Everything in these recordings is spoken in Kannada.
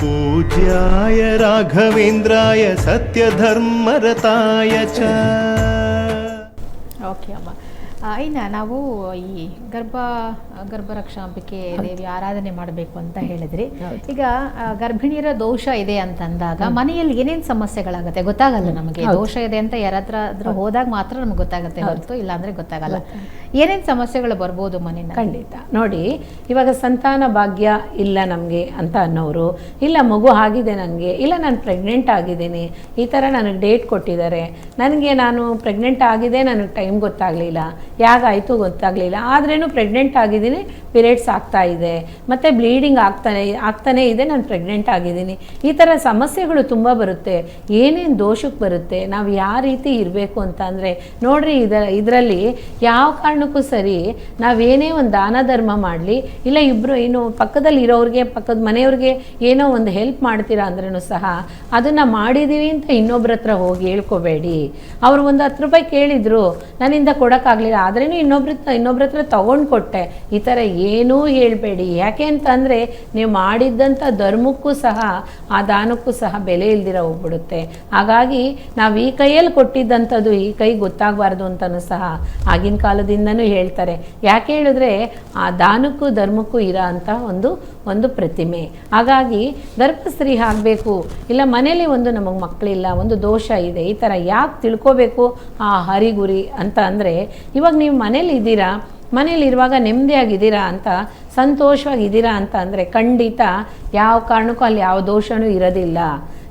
पूज्याय राघवेन्द्राय सत्यधर्मरताय च। ಓಕೆ ಅಮ್ಮ. ಇನ್ನು ನಾವು ಈ ಗರ್ಭರಕ್ಷಾಂಬಿಕೆ ದೇವಿ ಆರಾಧನೆ ಮಾಡಬೇಕು ಅಂತ ಹೇಳಿದ್ರಿ. ಈಗ ಗರ್ಭಿಣಿಯರ ದೋಷ ಇದೆ ಅಂತಂದಾಗ ಮನೆಯಲ್ಲಿ ಏನೇನು ಸಮಸ್ಯೆಗಳಾಗುತ್ತೆ ಗೊತ್ತಾಗಲ್ಲ ನಮಗೆ. ದೋಷ ಇದೆ ಅಂತ ಯಾರಾದ್ರೂ ಹೋದಾಗ ಮಾತ್ರ ನಮ್ಗೆ ಗೊತ್ತಾಗುತ್ತೆ, ಹೊರತು ಇಲ್ಲಾಂದ್ರೆ ಗೊತ್ತಾಗಲ್ಲ. ಏನೇನು ಸಮಸ್ಯೆಗಳು ಬರ್ಬೋದು ಮನೆಯಿಂದ? ಖಂಡಿತ ನೋಡಿ, ಇವಾಗ ಸಂತಾನ ಭಾಗ್ಯ ಇಲ್ಲ ನಮಗೆ ಅಂತ ಅನ್ನೋರು, ಇಲ್ಲ ಮಗು ಆಗಿದೆ ನನಗೆ, ಇಲ್ಲ ನಾನು ಪ್ರೆಗ್ನೆಂಟ್ ಆಗಿದ್ದೀನಿ, ಈ ಥರ ನನಗೆ ಡೇಟ್ ಕೊಟ್ಟಿದ್ದಾರೆ, ನನಗೆ ನಾನು ಪ್ರೆಗ್ನೆಂಟ್ ಆಗಿದೆ, ನನಗೆ ಟೈಮ್ ಗೊತ್ತಾಗಲಿಲ್ಲ, ಯಾಗಾಯಿತು ಗೊತ್ತಾಗಲಿಲ್ಲ, ಆದ್ರೇನು ಪ್ರೆಗ್ನೆಂಟ್ ಆಗಿದ್ದೀನಿ, ಪೀರಿಯಡ್ಸ್ ಆಗ್ತಾ ಇದೆ, ಮತ್ತು ಬ್ಲೀಡಿಂಗ್ ಆಗ್ತಾನೆ ಇದೆ, ನಾನು ಪ್ರೆಗ್ನೆಂಟ್ ಆಗಿದ್ದೀನಿ, ಈ ಥರ ಸಮಸ್ಯೆಗಳು ತುಂಬ ಬರುತ್ತೆ. ಏನೇನು ದೋಷಕ್ಕೆ ಬರುತ್ತೆ, ನಾವು ಯಾವ ರೀತಿ ಇರಬೇಕು ಅಂತ ಅಂದರೆ ನೋಡ್ರಿ, ಇದರಲ್ಲಿ ಯಾವ ಕಾರಣಕ್ಕೂ ಸರಿ ನಾವೇನೇ ಒಂದು ದಾನ ಧರ್ಮ ಮಾಡಲಿ, ಇಲ್ಲ ಇಬ್ಬರು ಏನು ಪಕ್ಕದಲ್ಲಿ ಇರೋರಿಗೆ, ಪಕ್ಕದ ಮನೆಯವ್ರಿಗೆ ಏನೋ ಒಂದು ಹೆಲ್ಪ್ ಮಾಡ್ತೀರಾ ಅಂದ್ರೂ ಸಹ ಅದನ್ನು ಮಾಡಿದ್ದೀವಿ ಅಂತ ಇನ್ನೊಬ್ರ ಹತ್ರ ಹೋಗಿ ಹೇಳ್ಕೋಬೇಡಿ. ಅವರು ಒಂದು 10 ರೂಪಾಯಿ ಕೇಳಿದ್ರು, ನನ್ನಿಂದ ಕೊಡೋಕ್ಕಾಗಲಿಲ್ಲ, ಆದ್ರೇನು ಇನ್ನೊಬ್ರ ಹತ್ರ ತೊಗೊಂಡು ಕೊಟ್ಟೆ, ಈ ಥರ ಏನೂ ಹೇಳಬೇಡಿ. ಯಾಕೆ ಅಂತಂದರೆ ನೀವು ಮಾಡಿದ್ದಂಥ ಧರ್ಮಕ್ಕೂ ಸಹ ಆ ದಾನಕ್ಕೂ ಸಹ ಬೆಲೆ ಇಲ್ದಿರ ಹೋಗ್ಬಿಡುತ್ತೆ. ಹಾಗಾಗಿ ನಾವು ಈ ಕೈಯಲ್ಲಿ ಕೊಟ್ಟಿದ್ದಂಥದ್ದು ಈ ಕೈ ಗೊತ್ತಾಗಬಾರ್ದು ಅಂತಲೂ ಸಹ ಆಗಿನ ಕಾಲದಿಂದನೂ ಹೇಳ್ತಾರೆ. ಯಾಕೆ ಹೇಳಿದ್ರೆ ಆ ದಾನಕ್ಕೂ ಧರ್ಮಕ್ಕೂ ಇರೋ ಅಂಥ ಒಂದು ಪ್ರತಿಮೆ. ಹಾಗಾಗಿ ಗರ್ಭಸ್ತ್ರೀ ಆಗಬೇಕು, ಇಲ್ಲ ಮನೇಲಿ ನಮಗೆ ಮಕ್ಕಳಿಲ್ಲ, ಒಂದು ದೋಷ ಇದೆ, ಈ ಥರ ಯಾಕೆ ತಿಳ್ಕೋಬೇಕು ಆ ಹರಿಗುರಿ ಅಂತ ಅಂದರೆ, ಇವಾಗ ನೀವು ಮನೇಲಿ ಇದ್ದೀರಾ, ಮನೇಲಿರುವಾಗ ನೆಮ್ಮದಿಯಾಗಿದ್ದೀರಾ ಅಂತ, ಸಂತೋಷವಾಗಿದ್ದೀರಾ ಅಂತ ಅಂದರೆ ಖಂಡಿತ ಯಾವ ಕಾರಣಕ್ಕೂ ಅಲ್ಲಿ ಯಾವ ದೋಷವೂ ಇರೋದಿಲ್ಲ.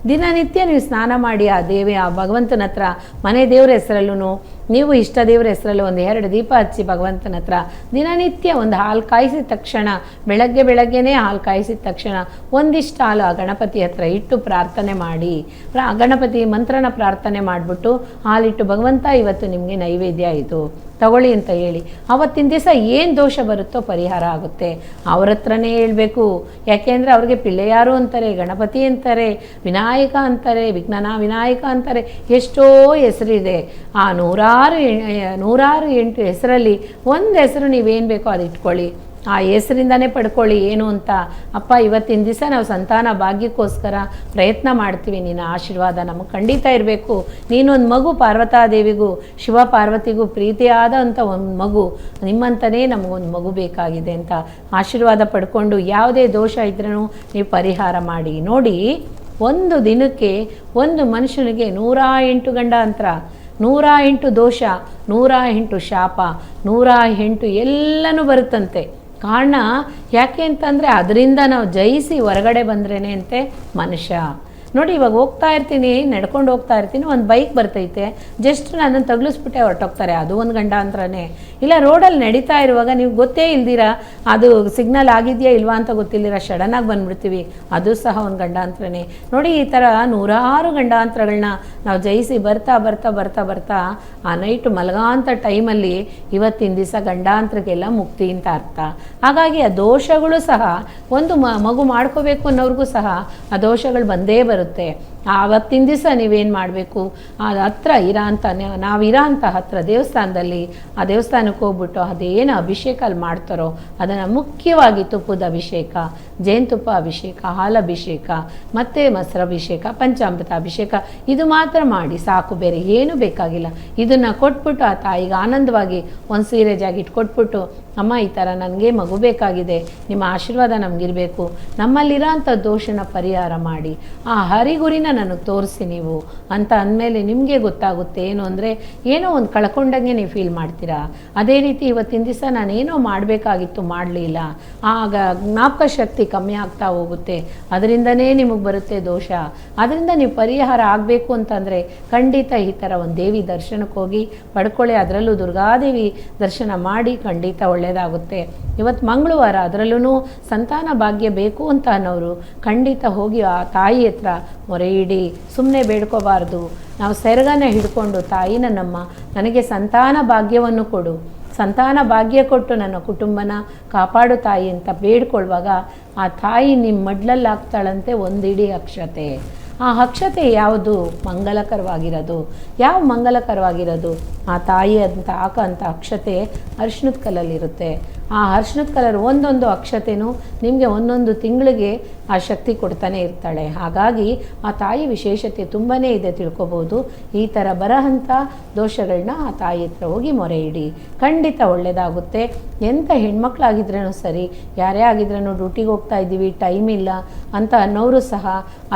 ದಿನನಿತ್ಯ ನೀವು ಸ್ನಾನ ಮಾಡಿ ಆ ಭಗವಂತನ ಹತ್ರ, ಮನೆ ದೇವ್ರ ಹೆಸರಲ್ಲೂ, ನೀವು ಇಷ್ಟ ದೇವ್ರ ಹೆಸರಲ್ಲೂ 1-2 ದೀಪ ಹಚ್ಚಿ ಭಗವಂತನ ಹತ್ರ ದಿನನಿತ್ಯ ಒಂದು ಹಾಲು ಕಾಯಿಸಿದ ತಕ್ಷಣ, ಬೆಳಗ್ಗೆನೇ ಹಾಲು ಕಾಯಿಸಿದ ತಕ್ಷಣ ಒಂದಿಷ್ಟು ಹಾಲು ಆ ಗಣಪತಿ ಹತ್ರ ಇಟ್ಟು ಪ್ರಾರ್ಥನೆ ಮಾಡಿ, ಗಣಪತಿ ಮಂತ್ರನ ಪ್ರಾರ್ಥನೆ ಮಾಡಿಬಿಟ್ಟು ಹಾಲಿಟ್ಟು, ಭಗವಂತ ಇವತ್ತು ನಿಮಗೆ ನೈವೇದ್ಯ ಆಯಿತು ತಗೊಳ್ಳಿ ಅಂತ ಹೇಳಿ, ಆವತ್ತಿನ ದಿವಸ ಏನು ದೋಷ ಬರುತ್ತೋ ಪರಿಹಾರ ಆಗುತ್ತೆ. ಅವ್ರ ಹತ್ರನೇ ಹೇಳಬೇಕು. ಯಾಕೆಂದರೆ ಅವ್ರಿಗೆ ಪಿಳ್ಳೆಯಾರು ಅಂತಾರೆ, ಗಣಪತಿ ಅಂತಾರೆ, ವಿನಾಯಕ ಅಂತಾರೆ, ವಿನಾಯಕ ಅಂತಾರೆ, ಎಷ್ಟೋ ಹೆಸರಿದೆ. ಆ ನೂರಾರು 8 ಹೆಸರಲ್ಲಿ ಒಂದು ಹೆಸರು ನೀವೇನು ಬೇಕೋ ಅದು ಇಟ್ಕೊಳ್ಳಿ, ಆ ಹೆಸರಿಂದನೇ ಪಡ್ಕೊಳ್ಳಿ. ಏನು ಅಂತ, ಅಪ್ಪ ಇವತ್ತಿನ ದಿವಸ ನಾವು ಸಂತಾನ ಭಾಗ್ಯಕ್ಕೋಸ್ಕರ ಪ್ರಯತ್ನ ಮಾಡ್ತೀವಿ, ನಿನ್ನ ಆಶೀರ್ವಾದ ನಮಗೆ ಖಂಡಿತ ಇರಬೇಕು. ನೀನೊಂದು ಮಗು ಪಾರ್ವತಾದೇವಿಗೂ ಶಿವ ಪಾರ್ವತಿಗೂ ಪ್ರೀತಿಯಾದ ಅಂಥ ಒಂದು ಮಗು, ನಿಮ್ಮಂತನೇ ನಮಗೊಂದು ಮಗು ಬೇಕಾಗಿದೆ ಅಂತ ಆಶೀರ್ವಾದ ಪಡ್ಕೊಂಡು ಯಾವುದೇ ದೋಷ ಇದ್ರೂ ನೀವು ಪರಿಹಾರ ಮಾಡಿ. ನೋಡಿ, ಒಂದು ದಿನಕ್ಕೆ ಒಂದು ಮನುಷ್ಯನಿಗೆ 108 ಗಂಡಾಂತರ, 108 ದೋಷ, 108 ಶಾಪ, 108 ಎಲ್ಲನೂ ಬರುತ್ತಂತೆ. ಕಾರಣ ಯಾಕೆ ಅಂತಂದರೆ ಅದರಿಂದ ನಾವು ಜಯಿಸಿ ಹೊರಗಡೆ ಬಂದ್ರೇ ಅಂತೆ ಮನುಷ್ಯ. ನೋಡಿ, ಇವಾಗ ಹೋಗ್ತಾ ಇರ್ತೀನಿ, ನಡ್ಕೊಂಡು ಹೋಗ್ತಾ ಇರ್ತೀನಿ, ಒಂದು ಬೈಕ್ ಬರ್ತೈತೆ, ಜಸ್ಟ್ ನನ್ನನ್ನು ತಗ್ಲಿಸ್ಬಿಟ್ಟೆ ಹೊರಟೋಗ್ತಾರೆ, ಅದು ಒಂದು ಗಂಡಾಂತರನೇ. ಇಲ್ಲ ರೋಡಲ್ಲಿ ನಡೀತಾ ಇರುವಾಗ ನೀವು ಗೊತ್ತೇ ಇಲ್ದಿರಾ, ಅದು ಸಿಗ್ನಲ್ ಆಗಿದೆಯಾ ಇಲ್ವಾ ಅಂತ ಗೊತ್ತಿಲ್ದಿರ ಸಡನ್ನಾಗಿ ಬಂದುಬಿಡ್ತೀವಿ, ಅದು ಸಹ ಒಂದು ಗಂಡಾಂತರನೇ. ನೋಡಿ, ಈ ಥರ 106 ಗಂಡಾಂತರಗಳನ್ನ ನಾವು ಜಯಿಸಿ ಬರ್ತಾ ಬರ್ತಾ ಬರ್ತಾ ಬರ್ತಾ ಆ ನೈಟು ಮಲಗಾಂತ ಟೈಮಲ್ಲಿ ಇವತ್ತಿನ ದಿವಸ ಗಂಡಾಂತರಕ್ಕೆಲ್ಲ ಮುಕ್ತಿ ಅಂತ ಅರ್ಥ. ಹಾಗಾಗಿ ಆ ದೋಷಗಳು ಸಹ ಒಂದು ಮಗು ಮಾಡ್ಕೋಬೇಕು ಅನ್ನೋರಿಗೂ ಸಹ ಆ ದೋಷಗಳು ಬಂದೇ ಬರುತ್ತೆ. ಆವತ್ತಿನ ದಿವಸ ನೀವೇನು ಮಾಡಬೇಕು, ಅದು ಹತ್ರ ನಾವಿರೋ ಅಂಥ ಹತ್ರ ದೇವಸ್ಥಾನದಲ್ಲಿ, ಆ ದೇವಸ್ಥಾನಕ್ಕೆ ಹೋಗ್ಬಿಟ್ಟು ಅದೇನು ಅಭಿಷೇಕ ಅಲ್ಲಿ ಮಾಡ್ತಾರೋ ಅದನ್ನು ಮುಖ್ಯವಾಗಿ ತುಪ್ಪದ ಅಭಿಷೇಕ, ಜೇನುತುಪ್ಪ ಅಭಿಷೇಕ, ಹಾಲಭಿಷೇಕ, ಮತ್ತು ಮೊಸರಭಿಷೇಕ, ಪಂಚಾಮೃತ ಅಭಿಷೇಕ, ಇದು ಮಾತ್ರ ಮಾಡಿ ಸಾಕು, ಬೇರೆ ಏನೂ ಬೇಕಾಗಿಲ್ಲ. ಇದನ್ನು ಕೊಟ್ಬಿಟ್ಟು ಆ ತಾಯಿಗೆ ಆನಂದವಾಗಿ ಒಂದು ಸೀರೆ ಜಾಗಿಟ್ಟು ಕೊಟ್ಬಿಟ್ಟು, ಅಮ್ಮ ಈ ಥರ ನನಗೆ ಮಗು ಬೇಕಾಗಿದೆ, ನಿಮ್ಮ ಆಶೀರ್ವಾದ ನಮಗಿರಬೇಕು, ನಮ್ಮಲ್ಲಿರೋ ಅಂಥ ದೋಷನ ಪರಿಹಾರ ಮಾಡಿ, ಆ ಹರಿಗುರಿನ ನನಗೆ ತೋರಿಸಿ ನೀವು ಅಂತ ಅಂದಮೇಲೆ ನಿಮಗೆ ಗೊತ್ತಾಗುತ್ತೆ. ಏನು ಅಂದರೆ ಏನೋ ಒಂದು ಕಳ್ಕೊಂಡಂಗೆ ನೀವು ಫೀಲ್ ಮಾಡ್ತೀರಾ. ಅದೇ ರೀತಿ ಇವತ್ತಿನ ದಿವಸ ನಾನೇನೋ ಮಾಡಬೇಕಾಗಿತ್ತು ಮಾಡಲಿಲ್ಲ, ಆಗ ಜ್ಞಾಪಕ ಶಕ್ತಿ ಕಮ್ಮಿ ಆಗ್ತಾ ಹೋಗುತ್ತೆ, ಅದರಿಂದನೇ ನಿಮಗೆ ಬರುತ್ತೆ ದೋಷ. ಅದರಿಂದ ನೀವು ಪರಿಹಾರ ಆಗಬೇಕು ಅಂತಂದರೆ ಖಂಡಿತ ಈ ಥರ ಒಂದು ದೇವಿ ದರ್ಶನಕ್ಕೆ ಹೋಗಿ ಪಡ್ಕೊಳ್ಳಿ. ಅದರಲ್ಲೂ ದುರ್ಗಾದೇವಿ ದರ್ಶನ ಮಾಡಿ ಖಂಡಿತ ಒಳ್ಳೆಯದಾಗುತ್ತೆ. ಇವತ್ತು ಮಂಗಳವಾರ, ಅದರಲ್ಲೂ ಸಂತಾನ ಭಾಗ್ಯ ಬೇಕು ಅಂತ ಅನ್ನೋರು ಖಂಡಿತ ಹೋಗಿ ಆ ತಾಯಿ ಹತ್ರ ಮೊರೆ ಇಡಿ. ಸುಮ್ಮನೆ ಬೇಡ್ಕೋಬಾರ್ದು. ನಾವು ಸೆರಗನ ಹಿಡ್ಕೊಂಡು, ತಾಯಿ ನನಗೆ ಸಂತಾನ ಭಾಗ್ಯವನ್ನು ಕೊಡು, ಸಂತಾನ ಭಾಗ್ಯ ಕೊಟ್ಟು ನನ್ನ ಕುಟುಂಬನ ಕಾಪಾಡು ತಾಯಿ ಅಂತ ಬೇಡ್ಕೊಳ್ಳುವಾಗ ಆ ತಾಯಿ ನಿಮ್ಮ ಮಡ್ಲಲ್ಲಿ ಹಾಕ್ತಾಳಂತೆ ಒಂದಿಡೀ ಅಕ್ಷತೆ. ಆ ಅಕ್ಷತೆ ಯಾವುದು ಮಂಗಲಕರವಾಗಿರೋದು? ಯಾವ ಮಂಗಲಕರವಾಗಿರೋದು? ಆ ತಾಯಿ ಅಂತ ಹಾಕೋಂಥ ಅಕ್ಷತೆ ಅರಿಶಿಣದ ಕಲಲ್ಲಿರುತ್ತೆ. ಆ ಅರಿಶಿಣದ ಕಲರ್ ಒಂದೊಂದು ಅಕ್ಷತೆನೂ ನಿಮಗೆ ಒಂದೊಂದು ತಿಂಗಳಿಗೆ ಆ ಶಕ್ತಿ ಕೊಡ್ತಾನೆ ಇರ್ತಾಳೆ. ಹಾಗಾಗಿ ಆ ತಾಯಿ ವಿಶೇಷತೆ ತುಂಬಾ ಇದೆ, ತಿಳ್ಕೊಬೋದು. ಈ ಥರ ಬರೋಂಥ ದೋಷಗಳನ್ನ ಆ ತಾಯಿ ಹತ್ರ ಹೋಗಿ ಮೊರೆ ಇಡಿ, ಖಂಡಿತ ಒಳ್ಳೆಯದಾಗುತ್ತೆ. ಎಂಥ ಹೆಣ್ಮಕ್ಳಾಗಿದ್ರೂ ಸರಿ, ಯಾರೇ ಆಗಿದ್ರೂ ಡ್ಯೂಟಿಗೆ ಹೋಗ್ತಾ ಇದ್ದೀವಿ, ಟೈಮ್ ಇಲ್ಲ ಅಂತ ಅನ್ನೋರು ಸಹ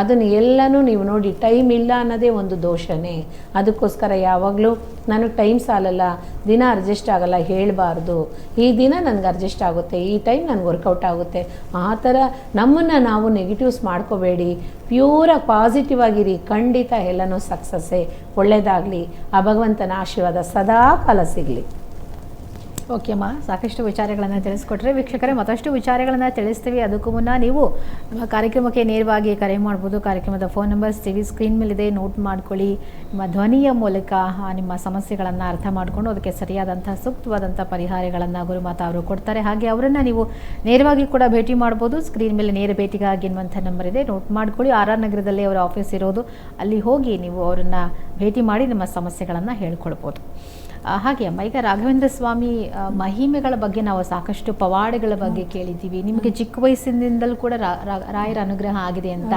ಅದನ್ನು ಎಲ್ಲನೂ ನೀವು ನೋಡಿ, ಟೈಮ್ ಇಲ್ಲ ಅನ್ನೋದೇ ಒಂದು ದೋಷನೇ. ಅದಕ್ಕೋಸ್ಕರ ಯಾವಾಗಲೂ ನನಗೆ ಟೈಮ್ ಸಾಲಲ್ಲ, ದಿನ ಅಡ್ಜಸ್ಟ್ ಆಗಲ್ಲ ಹೇಳಬಾರ್ದು. ಈ ದಿನ ನನಗೆ ಅಡ್ಜಸ್ಟ್ ಆಗುತ್ತೆ, ಈ ಟೈಮ್ ನನಗೆ ವರ್ಕೌಟ್ ಆಗುತ್ತೆ, ಆ ಥರ ನಮ್ಮನ್ನು ನಾವು ನೆಗೆಟಿವ್ಸ್ ಮಾಡ್ಕೋಬೇಡಿ. ಪ್ಯೂರಾಗಿ ಪಾಸಿಟಿವ್ ಆಗಿರಿ, ಖಂಡಿತ ಎಲ್ಲನೂ ಸಕ್ಸಸ್ಸೇ, ಒಳ್ಳೆಯದಾಗಲಿ. ಆ ಭಗವಂತನ ಆಶೀರ್ವಾದ ಸದಾ ಕಾಲ ಸಿಗಲಿ. ಓಕೆ ಅಮ್ಮ, ಸಾಕಷ್ಟು ವಿಚಾರಗಳನ್ನು ತಿಳಿಸ್ಕೊಟ್ರೆ. ವೀಕ್ಷಕರೇ, ಮತ್ತಷ್ಟು ವಿಚಾರಗಳನ್ನು ತಿಳಿಸ್ತೀವಿ. ಅದಕ್ಕೂ ಮುನ್ನ ನೀವು ನಮ್ಮ ಕಾರ್ಯಕ್ರಮಕ್ಕೆ ನೇರವಾಗಿ ಕರೆ ಮಾಡ್ಬೋದು. ಕಾರ್ಯಕ್ರಮದ ಫೋನ್ ನಂಬರ್ಸ್ ಟಿವಿ ಸ್ಕ್ರೀನ್ ಮೇಲಿದೆ, ನೋಟ್ ಮಾಡ್ಕೊಳ್ಳಿ. ನಿಮ್ಮ ಧ್ವನಿಯ ಮೂಲಕ ನಿಮ್ಮ ಸಮಸ್ಯೆಗಳನ್ನು ಅರ್ಥ ಮಾಡಿಕೊಂಡು ಅದಕ್ಕೆ ಸರಿಯಾದಂಥ ಸೂಕ್ತವಾದಂಥ ಪರಿಹಾರಗಳನ್ನು ಗುರುಮಾತಾ ಅವರು ಕೊಡ್ತಾರೆ. ಹಾಗೆ ಅವರನ್ನು ನೀವು ನೇರವಾಗಿ ಕೂಡ ಭೇಟಿ ಮಾಡ್ಬೋದು. ಸ್ಕ್ರೀನ್ ಮೇಲೆ ನೇರ ಭೇಟಿಗಾಗಿ ಎನ್ನುವಂಥ ನಂಬರ್ ಇದೆ, ನೋಟ್ ಮಾಡ್ಕೊಳ್ಳಿ. RR ನಗರದಲ್ಲಿ ಅವರ ಆಫೀಸ್ ಇರೋದು, ಅಲ್ಲಿ ಹೋಗಿ ನೀವು ಅವರನ್ನು ಭೇಟಿ ಮಾಡಿ ನಿಮ್ಮ ಸಮಸ್ಯೆಗಳನ್ನು ಹೇಳ್ಕೊಳ್ಬೋದು. ಹಾಗೆ ಅಮ್ಮ, ಈಗ ರಾಘವೇಂದ್ರ ಸ್ವಾಮಿ ಮಹಿಮೆಗಳ ಬಗ್ಗೆ ನಾವು ಸಾಕಷ್ಟು ಪವಾಡಗಳ ಬಗ್ಗೆ ಕೇಳಿದ್ದೀವಿ. ನಿಮಗೆ ಚಿಕ್ಕ ವಯಸ್ಸಿನಿಂದಲೂ ಕೂಡ ರಾಯರ ಅನುಗ್ರಹ ಆಗಿದೆ ಅಂತ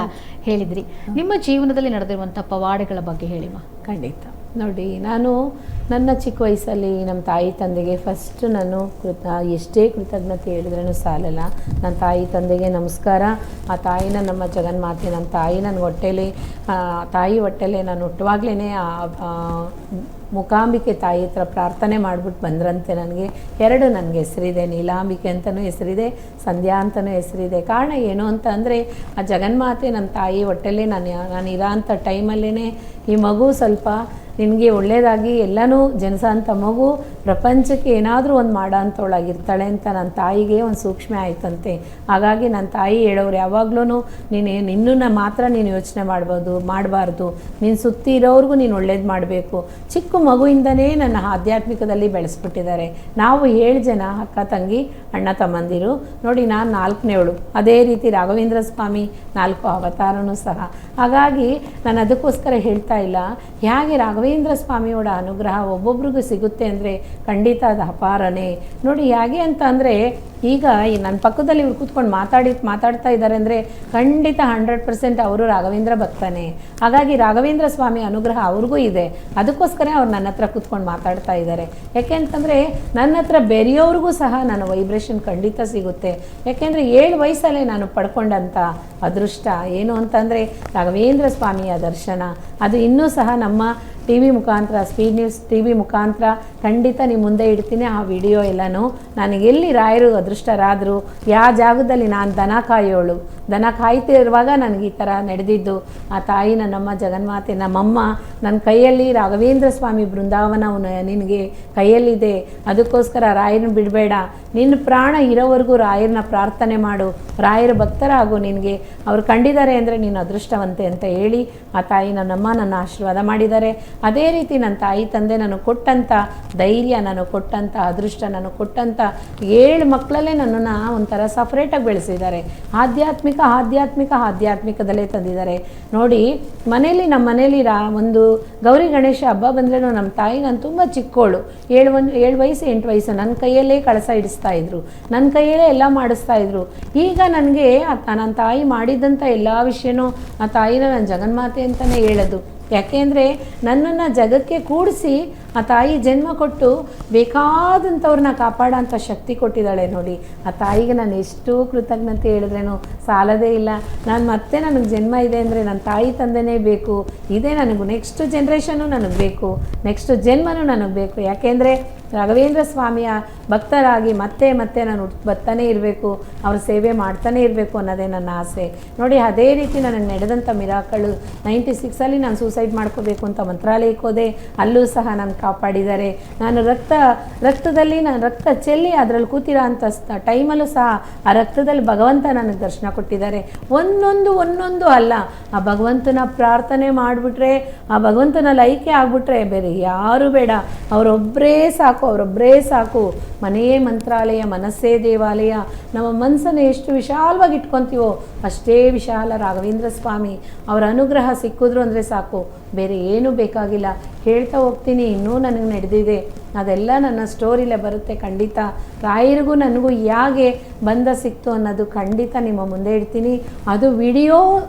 ಹೇಳಿದ್ರಿ. ನಿಮ್ಮ ಜೀವನದಲ್ಲಿ ನಡೆದಿರುವಂಥ ಪವಾಡಗಳ ಬಗ್ಗೆ ಹೇಳಿಮ್ಮ. ಖಂಡಿತ ನೋಡಿ, ನಾನು ನನ್ನ ಚಿಕ್ಕ ವಯಸ್ಸಲ್ಲಿ ನಮ್ಮ ತಾಯಿ ತಂದೆಗೆ ಫಸ್ಟ್ ನಾನು ಎಷ್ಟೇ ಕೃತಜ್ಞತೆ ಹೇಳಿದ್ರೂ ಸಾಲಲ್ಲ. ನನ್ನ ತಾಯಿ ತಂದೆಗೆ ನಮಸ್ಕಾರ. ಆ ತಾಯಿನ, ನಮ್ಮ ಜಗನ್ಮಾತೆ, ನಮ್ಮ ತಾಯಿ ನನ್ನ ತಾಯಿ ಹೊಟ್ಟೆಲೆ ನಾನು ಹುಟ್ಟುವಾಗಲೇ ಮೂಕಾಂಬಿಕೆ ತಾಯಿ ಹತ್ರ ಪ್ರಾರ್ಥನೆ ಮಾಡಿಬಿಟ್ಟು ಬಂದ್ರಂತೆ. ನನಗೆ ಹೆಸರಿದೆ, ನೀಲಾಂಬಿಕೆ ಅಂತಲೂ ಹೆಸರಿದೆ, ಸಂಧ್ಯಾ ಅಂತಲೂ ಹೆಸರಿದೆ. ಕಾರಣ ಏನು ಅಂತ ಅಂದರೆ, ಆ ಜಗನ್ಮಾತೆ ನಮ್ಮ ತಾಯಿ ಹೊಟ್ಟೆಲೆ ನಾನು ಇರೋ ಅಂಥ ಟೈಮಲ್ಲೇ ಈ ಮಗು ಸ್ವಲ್ಪ ನಿನಗೆ ಒಳ್ಳೆಯದಾಗಿ ಎಲ್ಲನೂ ಜನಿಸೋಂಥ ಮಗು ಪ್ರಪಂಚಕ್ಕೆ ಏನಾದರೂ ಒಂದು ಮಾಡೋ ಅಂಥವಳಾಗಿರ್ತಾಳೆ ಅಂತ ನನ್ನ ತಾಯಿಗೆ ಒಂದು ಸೂಕ್ಷ್ಮ ಆಯ್ತಂತೆ. ಹಾಗಾಗಿ ನನ್ನ ತಾಯಿ ಹೇಳೋರು ಯಾವಾಗಲೂ ನಿನ್ನನ್ನು ಮಾತ್ರ ನೀನು ಯೋಚನೆ ಮಾಡಬಾರ್ದು, ನೀನು ಸುತ್ತಿ ಇರೋವ್ರಿಗೂ ನೀನು ಒಳ್ಳೇದು ಮಾಡಬೇಕು. ಚಿಕ್ಕ ಮಗುವಿಂದನೇ ನನ್ನ ಆಧ್ಯಾತ್ಮಿಕದಲ್ಲಿ ಬೆಳೆಸ್ಬಿಟ್ಟಿದ್ದಾರೆ. ನಾವು 7 ಜನ ಅಕ್ಕ ತಂಗಿ ಅಣ್ಣ ತಮ್ಮಂದಿರು ನೋಡಿ, ನಾನು 4ನೇವಳು. ಅದೇ ರೀತಿ ರಾಘವೇಂದ್ರ ಸ್ವಾಮಿ 4 ಅವತಾರನೂ ಸಹ. ಹಾಗಾಗಿ ನಾನು ಅದಕ್ಕೋಸ್ಕರ ಹೇಳ್ತಾ ಇಲ್ಲ, ಹೇಗೆ ರಾಘವೇಂದ್ರ ಸ್ವಾಮಿಯೋட ಅನುಗ್ರಹ ಒಬ್ಬೊಬ್ರಿಗೂ ಸಿಗುತ್ತೆ ಅಂದರೆ ಖಂಡಿತ ಅದು ಅಪಾರನೇ. ನೋಡಿ ಹೇಗೆ ಅಂತ ಅಂದರೆ, ಈಗ ನನ್ನ ಪಕ್ಕದಲ್ಲಿ ಇವ್ರು ಕೂತ್ಕೊಂಡು ಮಾತಾಡ್ತಾ ಇದ್ದಾರೆ ಅಂದರೆ ಖಂಡಿತ 100% ಅವರು ರಾಘವೇಂದ್ರ ಭಕ್ತನೇ. ಹಾಗಾಗಿ ರಾಘವೇಂದ್ರ ಸ್ವಾಮಿ ಅನುಗ್ರಹ ಅವ್ರಿಗೂ ಇದೆ. ಅದಕ್ಕೋಸ್ಕರ ಅವ್ರು ನನ್ನ ಹತ್ರ ಕೂತ್ಕೊಂಡು ಮಾತಾಡ್ತಾ ಇದ್ದಾರೆ. ಯಾಕೆ ಅಂತಂದರೆ, ನನ್ನ ಹತ್ರ ಬೆರೆಯೋರಿಗೂ ಸಹ ನನ್ನ ವೈಬ್ರೇಷನ್ ಖಂಡಿತ ಸಿಗುತ್ತೆ. ಯಾಕೆಂದರೆ 7 ವಯಸ್ಸಲ್ಲೇ ನಾನು ಪಡ್ಕೊಂಡಂಥ ಅದೃಷ್ಟ ಏನು ಅಂತಂದರೆ ರಾಘವೇಂದ್ರ ಸ್ವಾಮಿಯ ದರ್ಶನ. ಅದು ಇನ್ನೂ ಸಹ ನಮ್ಮ TV ಮುಖಾಂತರ, ಸ್ಪೀಡ್ ನ್ಯೂಸ್ TV ಮುಖಾಂತರ ಖಂಡಿತ ನಿಮ್ಮ ಮುಂದೆ ಇಡ್ತೀನಿ ಆ ವಿಡಿಯೋ ಎಲ್ಲನೂ. ನನಗೆ ಎಲ್ಲಿ ರಾಯರು ಅದೃಷ್ಟರಾದರು, ಯಾವ ಜಾಗದಲ್ಲಿ ನಾನು ದನ ಕಾಯ್ತಿರುವಾಗ ನನಗೆ ಈ ಥರ ನಡೆದಿದ್ದು, ಆ ತಾಯಿ ನನ್ನಮ್ಮ ಜಗನ್ಮಾತೆ ನಮ್ಮಮ್ಮ ನನ್ನ ಕೈಯಲ್ಲಿ ರಾಘವೇಂದ್ರ ಸ್ವಾಮಿ ಬೃಂದಾವನ ನಿನಗೆ ಕೈಯಲ್ಲಿದೆ, ಅದಕ್ಕೋಸ್ಕರ ರಾಯರನ್ನ ಬಿಡಬೇಡ, ನಿನ್ನ ಪ್ರಾಣ ಇರೋವರೆಗೂ ರಾಯರನ್ನ ಪ್ರಾರ್ಥನೆ ಮಾಡು, ರಾಯರ ಭಕ್ತರಾಗು, ನಿನಗೆ ಅವ್ರು ಕಂಡಿದ್ದಾರೆ ಅಂದರೆ ನೀನು ಅದೃಷ್ಟವಂತೆ ಅಂತ ಹೇಳಿ ಆ ತಾಯಿ ನನ್ನಮ್ಮ ನನ್ನ ಆಶೀರ್ವಾದ ಮಾಡಿದ್ದಾರೆ. ಅದೇ ರೀತಿ ನನ್ನ ತಾಯಿ ತಂದೆ ನನಗೆ ಕೊಟ್ಟಂಥ ಧೈರ್ಯ, ನನಗೆ ಕೊಟ್ಟಂಥ ಅದೃಷ್ಟ, ನನಗೆ ಕೊಟ್ಟಂಥ 7 ಮಕ್ಕಳಲ್ಲೇ ನನ್ನನ್ನು ಒಂಥರ ಸಪ್ರೇಟಾಗಿ ಬೆಳೆಸಿದ್ದಾರೆ. ಆಧ್ಯಾತ್ಮಿಕದಲ್ಲೇ ತಂದಿದ್ದಾರೆ. ನೋಡಿ, ನಮ್ಮ ಮನೇಲಿ ಒಂದು ಗೌರಿ ಗಣೇಶ ಹಬ್ಬ ಬಂದ್ರೂ ನಮ್ಮ ತಾಯಿ, ನಾನು ತುಂಬ ಚಿಕ್ಕೋಳು, 7 ವಯಸ್ಸು 8 ವಯಸ್ಸು, ನನ್ನ ಕೈಯಲ್ಲೇ ಕಳಸ ಇಡಿಸ್ತಾ ಇದ್ರು, ನನ್ನ ಕೈಯಲ್ಲೇ ಎಲ್ಲ ಮಾಡಿಸ್ತಾ ಇದ್ರು. ಈಗ ನನಗೆ ನನ್ನ ತಾಯಿ ಮಾಡಿದಂಥ ಎಲ್ಲ ವಿಷಯನೂ ಆ ತಾಯಿನ ನನ್ನ ಜಗನ್ಮಾತೆ ಅಂತಲೇ ಹೇಳೋದು. ಯಾಕೆಂದರೆ ನನ್ನನ್ನು ಜಗಕ್ಕೆ ಕೂಡಿಸಿ ಆ ತಾಯಿ ಜನ್ಮ ಕೊಟ್ಟು ಬೇಕಾದಂಥವ್ರನ್ನ ಕಾಪಾಡೋಂಥ ಶಕ್ತಿ ಕೊಟ್ಟಿದ್ದಾಳೆ. ನೋಡಿ, ಆ ತಾಯಿಗೆ ನಾನು ಎಷ್ಟು ಕೃತಜ್ಞತೆ ಹೇಳಿದ್ರೇನು ಸಾಲದೇ ಇಲ್ಲ. ನನಗೆ ಜನ್ಮ ಇದೆ ಅಂದರೆ ನನ್ನ ತಾಯಿ ತಂದೆನೇ ಬೇಕು, ಇದೇ ನನಗೂ ನೆಕ್ಸ್ಟ್ ಜನ್ರೇಷನು ನನಗೆ ಬೇಕು, ನೆಕ್ಸ್ಟ್ ಜನ್ಮನೂ ನನಗೆ ಬೇಕು. ಯಾಕೆಂದರೆ ರಾಘವೇಂದ್ರ ಸ್ವಾಮಿಯ ಭಕ್ತರಾಗಿ ಮತ್ತೆ ನಾನು ಬರ್ತಾನೆ ಇರಬೇಕು, ಅವ್ರ ಸೇವೆ ಮಾಡ್ತಾನೆ ಇರಬೇಕು ಅನ್ನೋದೇ ನನ್ನ ಆಸೆ. ನೋಡಿ, ಅದೇ ರೀತಿ ನನಗೆ ನಡೆದಂಥ ಮಿರಾಕಳು 96ಅಲ್ಲಿ ನಾನು ಸೂಸೈಡ್ ಮಾಡ್ಕೋಬೇಕು ಅಂತ ಮಂತ್ರಾಲಯಕ್ಕೆ ಹೋದೆ, ಅಲ್ಲೂ ಸಹ ನಾನು ಕಾಪಾಡಿದ್ದಾರೆ. ನಾನು ರಕ್ತದಲ್ಲಿ ರಕ್ತ ಚೆಲ್ಲಿ ಅದರಲ್ಲಿ ಕೂತಿರೋ ಅಂಥ ಟೈಮಲ್ಲೂ ಸಹ ಆ ರಕ್ತದಲ್ಲಿ ಭಗವಂತ ನನಗೆ ದರ್ಶನ ಕೊಟ್ಟಿದ್ದಾರೆ. ಒಂದೊಂದು ಅಲ್ಲ, ಆ ಭಗವಂತನ ಪ್ರಾರ್ಥನೆ ಮಾಡಿಬಿಟ್ರೆ, ಆ ಭಗವಂತನ ಲೈಕೆ ಆಗ್ಬಿಟ್ರೆ ಬೇರೆ ಯಾರು ಬೇಡ, ಅವರೊಬ್ಬರೇ ಸಾಕು ಸಾಕು, ಅವರೊಬ್ಬರೇ ಸಾಕು. ಮನೆಯೇ ಮಂತ್ರಾಲಯ, ಮನಸ್ಸೇ ದೇವಾಲಯ. ನಮ್ಮ ಮನಸ್ಸನ್ನು ಎಷ್ಟು ವಿಶಾಲವಾಗಿ ಇಟ್ಕೊತೀವೋ ಅಷ್ಟೇ ವಿಶಾಲ ರಾಘವೇಂದ್ರ ಸ್ವಾಮಿ ಅವರ ಅನುಗ್ರಹ ಸಿಕ್ಕಿದ್ರು ಅಂದರೆ ಸಾಕು, ಬೇರೆ ಏನೂ ಬೇಕಾಗಿಲ್ಲ. ಹೇಳ್ತಾ ಹೋಗ್ತೀನಿ, ಇನ್ನೂ ನನಗೆ ನಡೆದಿದೆ, ಅದೆಲ್ಲ ನನ್ನ ಸ್ಟೋರಿಲೇ ಬರುತ್ತೆ ಖಂಡಿತ. ರಾಯರಿಗೂ ನನಗೂ ಹೇಗೆ ಬಂಧ ಸಿಕ್ತು ಅನ್ನೋದು ಖಂಡಿತ ನಿಮ್ಮ ಮುಂದೆ ಇಡ್ತೀನಿ. ಅದು ವಿಡಿಯೋ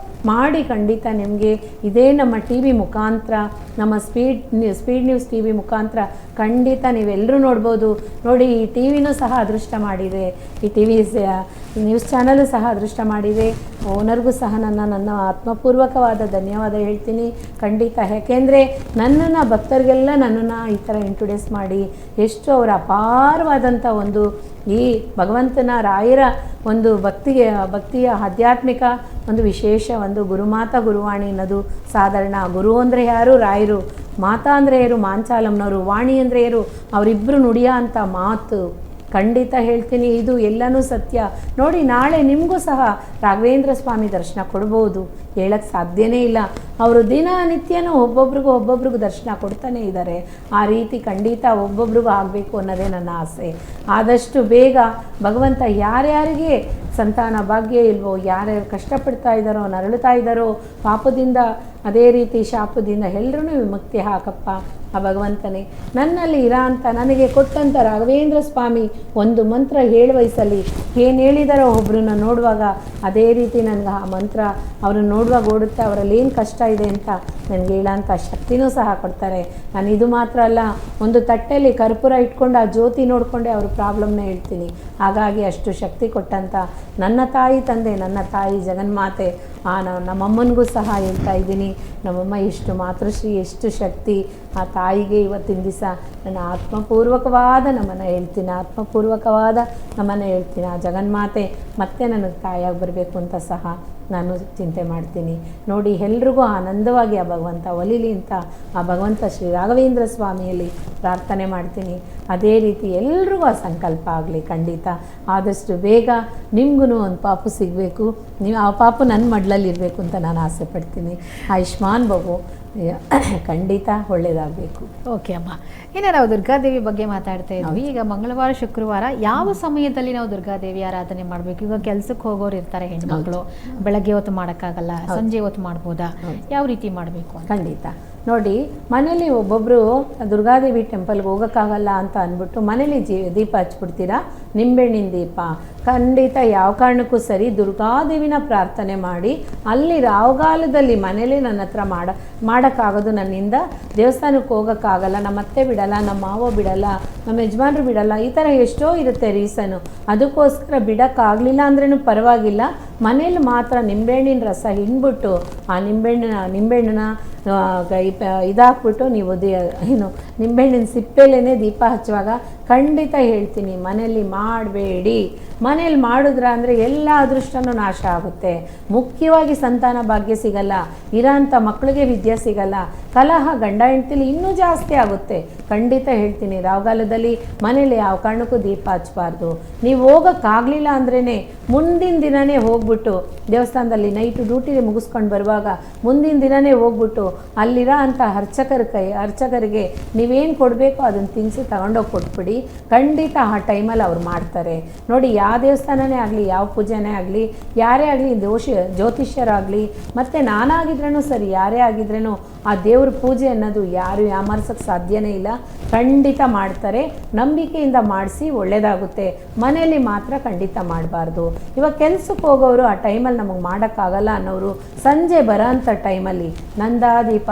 ಮಾಡಿ ಖಂಡಿತ ನಿಮಗೆ ಇದೇ ನಮ್ಮ ಟಿ ವಿ ಮುಖಾಂತರ, ನಮ್ಮ ಸ್ಪೀಡ್ ನ್ಯೂಸ್ ಟಿ ವಿ ಮುಖಾಂತರ ಖಂಡಿತ ನೀವೆಲ್ಲರೂ ನೋಡ್ಬೋದು. ನೋಡಿ, ಈ ಟಿ ವಿನೂ ಸಹ ಅದೃಷ್ಟ ಮಾಡಿದೆ, ಈ ಟಿ ವಿ ನ್ಯೂಸ್ ಚಾನಲು ಸಹ ಅದೃಷ್ಟ ಮಾಡಿದೆ. ಓನರ್ಗೂ ಸಹ ನನ್ನ ಆತ್ಮಪೂರ್ವಕವಾದ ಧನ್ಯವಾದ ಹೇಳ್ತೀನಿ ಖಂಡಿತ. ಯಾಕೆಂದರೆ ನನ್ನನ್ನು ಭಕ್ತರಿಗೆಲ್ಲ ನನ್ನನ್ನು ಈ ಥರ ಇಂಟ್ರೊಡ್ಯೂಸ್ ಮಾಡಿ ಎಷ್ಟು ಅವರ ಅಪಾರವಾದಂಥ ಒಂದು ಈ ಭಗವಂತನ ರಾಯರ ಒಂದು ಭಕ್ತಿಯ ಆಧ್ಯಾತ್ಮಿಕ ಒಂದು ವಿಶೇಷ ಒಂದು ಗುರುಮಾತಾ ಗುರುವಾಣಿ ಅನ್ನೋದು ಸಾಧಾರಣ. ಗುರು ಅಂದರೆ ಯಾರು? ರಾಯರು. ಮಾತಾ ಅಂದರೆ ಯಾರು? ಮಾಂಚಾಲಮ್ನವರು. ವಾಣಿ ಅಂದರೆ ಯಾರು? ಅವರಿಬ್ಬರು ನುಡಿಯ ಅಂತ ಮಾತು ಖಂಡಿತ ಹೇಳ್ತೀನಿ. ಇದು ಎಲ್ಲನೂ ಸತ್ಯ. ನೋಡಿ, ನಾಳೆ ನಿಮಗೂ ಸಹ ರಾಘವೇಂದ್ರ ಸ್ವಾಮಿ ದರ್ಶನ ಕೊಡ್ಬೋದು, ಹೇಳಕ್ಕೆ ಸಾಧ್ಯನೇ ಇಲ್ಲ. ಅವರು ದಿನನಿತ್ಯನೂ ಒಬ್ಬೊಬ್ರಿಗೂ ದರ್ಶನ ಕೊಡ್ತಾನೆ ಇದ್ದಾರೆ. ಆ ರೀತಿ ಖಂಡಿತ ಒಬ್ಬೊಬ್ರಿಗೂ ಆಗಬೇಕು ಅನ್ನೋದೇ ನನ್ನ ಆಸೆ. ಆದಷ್ಟು ಬೇಗ ಭಗವಂತ ಯಾರ್ಯಾರಿಗೆ ಸಂತಾನ ಭಾಗ್ಯ ಇಲ್ವೋ, ಯಾರ್ಯಾರು ಕಷ್ಟಪಡ್ತಾ ಇದ್ದಾರೋ, ನರಳುತ್ತಾ ಇದ್ದಾರೋ ಪಾಪದಿಂದ, ಅದೇ ರೀತಿ ಶಾಪದಿಂದ ಎಲ್ಲರೂ ವಿಮುಕ್ತಿ ಹಾಕಪ್ಪ ಆ ಭಗವಂತನೇ. ನನ್ನಲ್ಲಿ ಇರ ಅಂತ ನನಗೆ ಕೊಟ್ಟಂಥ ರಾಘವೇಂದ್ರ ಸ್ವಾಮಿ ಒಂದು ಮಂತ್ರ ಹೇಳುವಯಸಲ್ಲಿ ಏನು ಹೇಳಿದಾರೋ ಒಬ್ಬರನ್ನ ನೋಡುವಾಗ ಅದೇ ರೀತಿ ನನಗೆ ಆ ಮಂತ್ರ ಅವ್ರನ್ನ ನೋಡುವಾಗ ಓಡುತ್ತೆ. ಅವರಲ್ಲಿ ಏನು ಕಷ್ಟ ಇದೆ ಅಂತ ನನಗೆ ಹೇಳೋಂಥ ಶಕ್ತಿನೂ ಸಹ ಕೊಡ್ತಾರೆ. ನಾನು ಇದು ಮಾತ್ರ ಅಲ್ಲ, ಒಂದು ತಟ್ಟೆಯಲ್ಲಿ ಕರ್ಪೂರ ಇಟ್ಕೊಂಡು ಆ ಜ್ಯೋತಿ ನೋಡಿಕೊಂಡೆ ಅವ್ರ ಪ್ರಾಬ್ಲಮ್ನ ಹೇಳ್ತೀನಿ. ಹಾಗಾಗಿ ಅಷ್ಟು ಶಕ್ತಿ ಕೊಟ್ಟಂಥ ನನ್ನ ತಾಯಿ ತಂದೆ, ನನ್ನ ತಾಯಿ ಜಗನ್ಮಾತೆ, ನಮ್ಮಮ್ಮನಿಗೂ ಸಹ ಹೇಳ್ತಾ ಇದ್ದೀನಿ, ನಮ್ಮಮ್ಮ ಎಷ್ಟು ಮಾತೃಶ್ರೀ, ಎಷ್ಟು ಶಕ್ತಿ. ಆ ತಾಯಿಗೆ ಇವತ್ತಿನ ದಿವಸ ನನ್ನ ಆತ್ಮಪೂರ್ವಕವಾದ ನಮ್ಮನ್ನು ಹೇಳ್ತೀನಿ, ಆ ಜಗನ್ಮಾತೆ ಮತ್ತೆ ನನಗೆ ತಾಯಿಯಾಗಿ ಬರಬೇಕು ಅಂತ ಸಹ ನಾನು ಚಿಂತೆ ಮಾಡ್ತೀನಿ. ನೋಡಿ, ಎಲ್ರಿಗೂ ಆನಂದವಾಗಿ ಆ ಭಗವಂತ ಒಲಿಲಿ ಅಂತ ಆ ಭಗವಂತ ಶ್ರೀ ರಾಘವೇಂದ್ರ ಸ್ವಾಮಿಯಲ್ಲಿ ಪ್ರಾರ್ಥನೆ ಮಾಡ್ತೀನಿ. ಅದೇ ರೀತಿ ಎಲ್ರಿಗೂ ಆ ಸಂಕಲ್ಪ ಆಗಲಿ ಖಂಡಿತ. ಆದಷ್ಟು ಬೇಗ ನಿಮಗೂ ಒಂದು ಪಾಪು ಸಿಗಬೇಕು, ನೀವು ಆ ಪಾಪು ನನ್ನ ಮಡ್ಲಲ್ಲಿ ಇರಬೇಕು ಅಂತ ನಾನು ಆಸೆ ಪಡ್ತೀನಿ. ಆಯುಷ್ಮಾನ್ ಭವು, ಖಂಡಿತ ಒಳ್ಳೆಯದಾಗಬೇಕು. ಓಕೆ ಅಮ್ಮ, ಇನ್ನು ನಾವು ದುರ್ಗಾದೇವಿ ಬಗ್ಗೆ ಮಾತಾಡ್ತಾ ಇದ್ವಿ. ಈಗ ಮಂಗಳವಾರ ಶುಕ್ರವಾರ ಯಾವ ಸಮಯದಲ್ಲಿ ನಾವು ದುರ್ಗಾದೇವಿ ಆರಾಧನೆ ಮಾಡಬೇಕು? ಈಗ ಕೆಲ್ಸಕ್ಕೆ ಹೋಗೋರು ಇರ್ತಾರೆ ಹೆಣ್ಮಕ್ಳು, ಬೆಳಗ್ಗೆ ಹೊತ್ತು ಮಾಡೋಕ್ಕಾಗಲ್ಲ, ಸಂಜೆ ಹೊತ್ತು ಮಾಡ್ಬೋದಾ? ಯಾವ ರೀತಿ ಮಾಡಬೇಕು? ಖಂಡಿತ ನೋಡಿ, ಮನೇಲಿ ಒಬ್ಬೊಬ್ಬರು ದುರ್ಗಾದೇವಿ ಟೆಂಪಲ್ಗೆ ಹೋಗೋಕ್ಕಾಗಲ್ಲ ಅಂತ ಅಂದ್ಬಿಟ್ಟು ಮನೇಲಿ ದೀಪ ಹಚ್ಬಿಡ್ತೀರಾ, ನಿಂಬೆಹಣ್ಣಿನ ದೀಪ. ಖಂಡಿತ ಯಾವ ಕಾರಣಕ್ಕೂ ಸರಿ, ದುರ್ಗಾದೇವಿನ ಪ್ರಾರ್ಥನೆ ಮಾಡಿ ಅಲ್ಲಿ ರಾವಗಾಲದಲ್ಲಿ ಮನೇಲಿ ನನ್ನ ಹತ್ರ ಮಾಡೋಕ್ಕಾಗೋದು ನನ್ನಿಂದ. ದೇವಸ್ಥಾನಕ್ಕೆ ಹೋಗೋಕ್ಕಾಗಲ್ಲ, ನಮ್ಮ ಅತ್ತೆ ಬಿಡಲ್ಲ, ನಮ್ಮ ಮಾವ ಬಿಡಲ್ಲ, ನಮ್ಮ ಯಜಮಾನ್ರು ಬಿಡಲ್ಲ, ಈ ಥರ ಎಷ್ಟೋ ಇರುತ್ತೆ ರೀಸನ್ನು. ಅದಕ್ಕೋಸ್ಕರ ಬಿಡೋಕ್ಕಾಗಲಿಲ್ಲ ಅಂದ್ರೂ ಪರವಾಗಿಲ್ಲ, ಮನೇಲಿ ಮಾತ್ರ ನಿಂಬೆಹಣ್ಣಿನ ರಸ ಹಿಂಡ್ಬಿಟ್ಟು ಆ ನಿಂಬೆಹಣ್ಣನ್ನ ಇದಾಕ್ಬಿಟ್ಟು ನೀವು ನಿಂಬೆಹಣ್ಣಿನ ಸಿಪ್ಪೆಲೇ ದೀಪ ಹಚ್ಚುವಾಗ ಖಂಡಿತ ಹೇಳ್ತೀನಿ, ಮನೇಲಿ ಮಾಡಬೇಡಿ. ಮನೇಲಿ ಮಾಡಿದ್ರ ಅಂದರೆ ಎಲ್ಲ ಅದೃಷ್ಟನೂ ನಾಶ ಆಗುತ್ತೆ. ಮುಖ್ಯವಾಗಿ ಸಂತಾನ ಭಾಗ್ಯ ಸಿಗಲ್ಲ, ಇರೋಂಥ ಮಕ್ಕಳಿಗೆ ವಿದ್ಯೆ ಸಿಗಲ್ಲ, ಕಲಹ ಗಂಡ ಹೆಂಡ್ತಿಲಿ ಇನ್ನೂ ಜಾಸ್ತಿ ಆಗುತ್ತೆ. ಖಂಡಿತ ಹೇಳ್ತೀನಿ, ರಾವಗಾಲದಲ್ಲಿ ಮನೇಲಿ ಯಾವ ಕಾರಣಕ್ಕೂ ದೀಪ ಹಚ್ಚಬಾರ್ದು. ನೀವು ಹೋಗೋಕ್ಕಾಗಲಿಲ್ಲ ಅಂದ್ರೇ ಮುಂದಿನ ದಿನವೇ ಹೋಗ್ಬಿಟ್ಟು ದೇವಸ್ಥಾನದಲ್ಲಿ ನೈಟು ಡ್ಯೂಟಿ ಮುಗಿಸ್ಕೊಂಡು ಬರುವಾಗ ಮುಂದಿನ ದಿನವೇ ಹೋಗ್ಬಿಟ್ಟು ಅಲ್ಲಿರೋ ಅಂಥ ಅರ್ಚಕರಿಗೆ ನೀವೇನು ಕೊಡಬೇಕೋ ಅದನ್ನು ತಿನ್ನಿಸಿ ತಗೊಂಡೋಗಿ ಕೊಟ್ಬಿಡಿ. ಖಂಡಿತ ಆ ಟೈಮಲ್ಲಿ ಅವ್ರು ಮಾಡ್ತಾರೆ. ನೋಡಿ, ಯಾವ ದೇವಸ್ಥಾನನೇ ಆಗಲಿ, ಯಾವ ಪೂಜೆನೇ ಆಗಲಿ, ಯಾರೇ ಆಗಲಿ, ಜ್ಯೋತಿಷ್ಯರಾಗಲಿ, ಮತ್ತು ನಾನಾಗಿದ್ರೂ ಸರಿ, ಯಾರೇ ಆಗಿದ್ರೂ ಆ ದೇವ್ರ ಪೂಜೆ ಅನ್ನೋದು ಯಾರು ಯಾಮಾರ್ಸೋಕ್ಕೆ ಸಾಧ್ಯನೇ ಇಲ್ಲ. ಖಂಡಿತ ಮಾಡ್ತಾರೆ. ನಂಬಿಕೆಯಿಂದ ಮಾಡಿಸಿ ಒಳ್ಳೆಯದಾಗುತ್ತೆ. ಮನೆಯಲ್ಲಿ ಮಾತ್ರ ಖಂಡಿತ ಮಾಡಬಾರ್ದು. ಇವಾಗ ಕೆಲ್ಸಕ್ಕೆ ಹೋಗೋರು ಆ ಟೈಮಲ್ಲಿ ನಮಗೆ ಮಾಡೋಕ್ಕಾಗಲ್ಲ ಅನ್ನೋರು ಸಂಜೆ ಬರೋಂಥ ಟೈಮಲ್ಲಿ ನಂದಾದೀಪ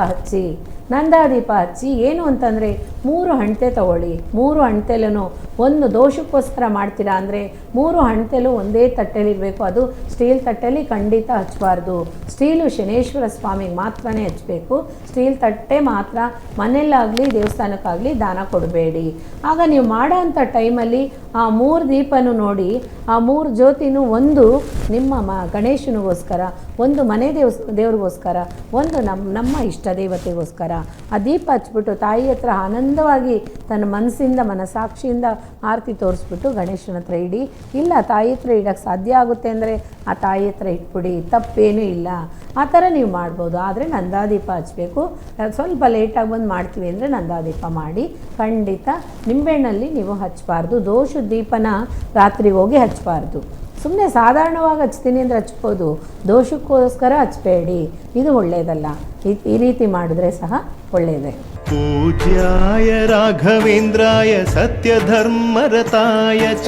ಹಚ್ಚಿ ಏನು ಅಂತಂದರೆ 3 ಹಣ್ತೆ ತೊಗೊಳ್ಳಿ. 3 ಹಣ್ತೆಲೂ ಒಂದು ದೋಷಕ್ಕೋಸ್ಕರ ಮಾಡ್ತೀರಾ ಅಂದರೆ 3 ಹಣ್ತೆಲು ಒಂದೇ ತಟ್ಟೆಲಿರಬೇಕು. ಅದು ಸ್ಟೀಲ್ ತಟ್ಟೆಲಿ ಖಂಡಿತ ಹಚ್ಚಬಾರ್ದು. ಸ್ಟೀಲು ಶನೇಶ್ವರ ಸ್ವಾಮಿಗೆ ಮಾತ್ರನೇ ಹಚ್ಚಬೇಕು. ಸ್ಟೀಲ್ ತಟ್ಟೆ ಮಾತ್ರ ಮನೆಯಲ್ಲಾಗಲಿ ದೇವಸ್ಥಾನಕ್ಕಾಗಲಿ ದಾನ ಕೊಡಬೇಡಿ. ಆಗ ನೀವು ಮಾಡೋ ಅಂಥ ಟೈಮಲ್ಲಿ ಆ 3 ದೀಪನೂ ನೋಡಿ, ಆ 3 ಜ್ಯೋತಿನೂ, ಒಂದು ನಿಮ್ಮ ಗಣೇಶನಿಗೋಸ್ಕರ, ಒಂದು ಮನೆ ದೇವ್ರಿಗೋಸ್ಕರ, ಒಂದು ನಮ್ಮ ಇಷ್ಟ ದೇವತೆಗೋಸ್ಕರ ಆ ದೀಪ ಹಚ್ಬಿಟ್ಟು ತಾಯಿ ಹತ್ರ ಆನಂದವಾಗಿ ತನ್ನ ಮನಸ್ಸಿಂದ ಸಾಕ್ಷಿಯಿಂದ ಆರತಿ ತೋರಿಸ್ಬಿಟ್ಟು ಗಣೇಶನ ಹತ್ರ ಇಡಿ. ಇಲ್ಲ ತಾಯಿ ಹತ್ರ ಇಡೋಕ್ಕೆ ಸಾಧ್ಯ ಆಗುತ್ತೆ ಅಂದರೆ ಆ ತಾಯಿ ಹತ್ರ ಇಟ್ಬಿಡಿ, ತಪ್ಪೇನೂ ಇಲ್ಲ. ಆ ಥರ ನೀವು ಮಾಡ್ಬೋದು. ಆದರೆ ನಂದಾದೀಪ ಹಚ್ಚಬೇಕು. ಸ್ವಲ್ಪ ಲೇಟಾಗಿ ಬಂದು ಮಾಡ್ತೀವಿ ಅಂದರೆ ನಂದಾದೀಪ ಮಾಡಿ. ಖಂಡಿತ ನಿಂಬೆಹಣ್ಣಲ್ಲಿ ನೀವು ಹಚ್ಚಬಾರ್ದು. ದೋಷದ ದೀಪನ ರಾತ್ರಿಗೆ ಹೋಗಿ ಹಚ್ಚಬಾರ್ದು. ಸುಮ್ಮನೆ ಸಾಧಾರಣವಾಗಿ ಹಚ್ತೀನಿ ಅಂದರೆ ಹಚ್ಬೋದು, ದೋಷಕ್ಕೋಸ್ಕರ ಹಚ್ಚಬೇಡಿ, ಇದು ಒಳ್ಳೆಯದಲ್ಲ. ಈ ರೀತಿ ಮಾಡಿದ್ರೆ ಸಹ ಒಳ್ಳೆಯದೇ. पूज्याय राघवेन्द्राय सत्यधर्मरताय च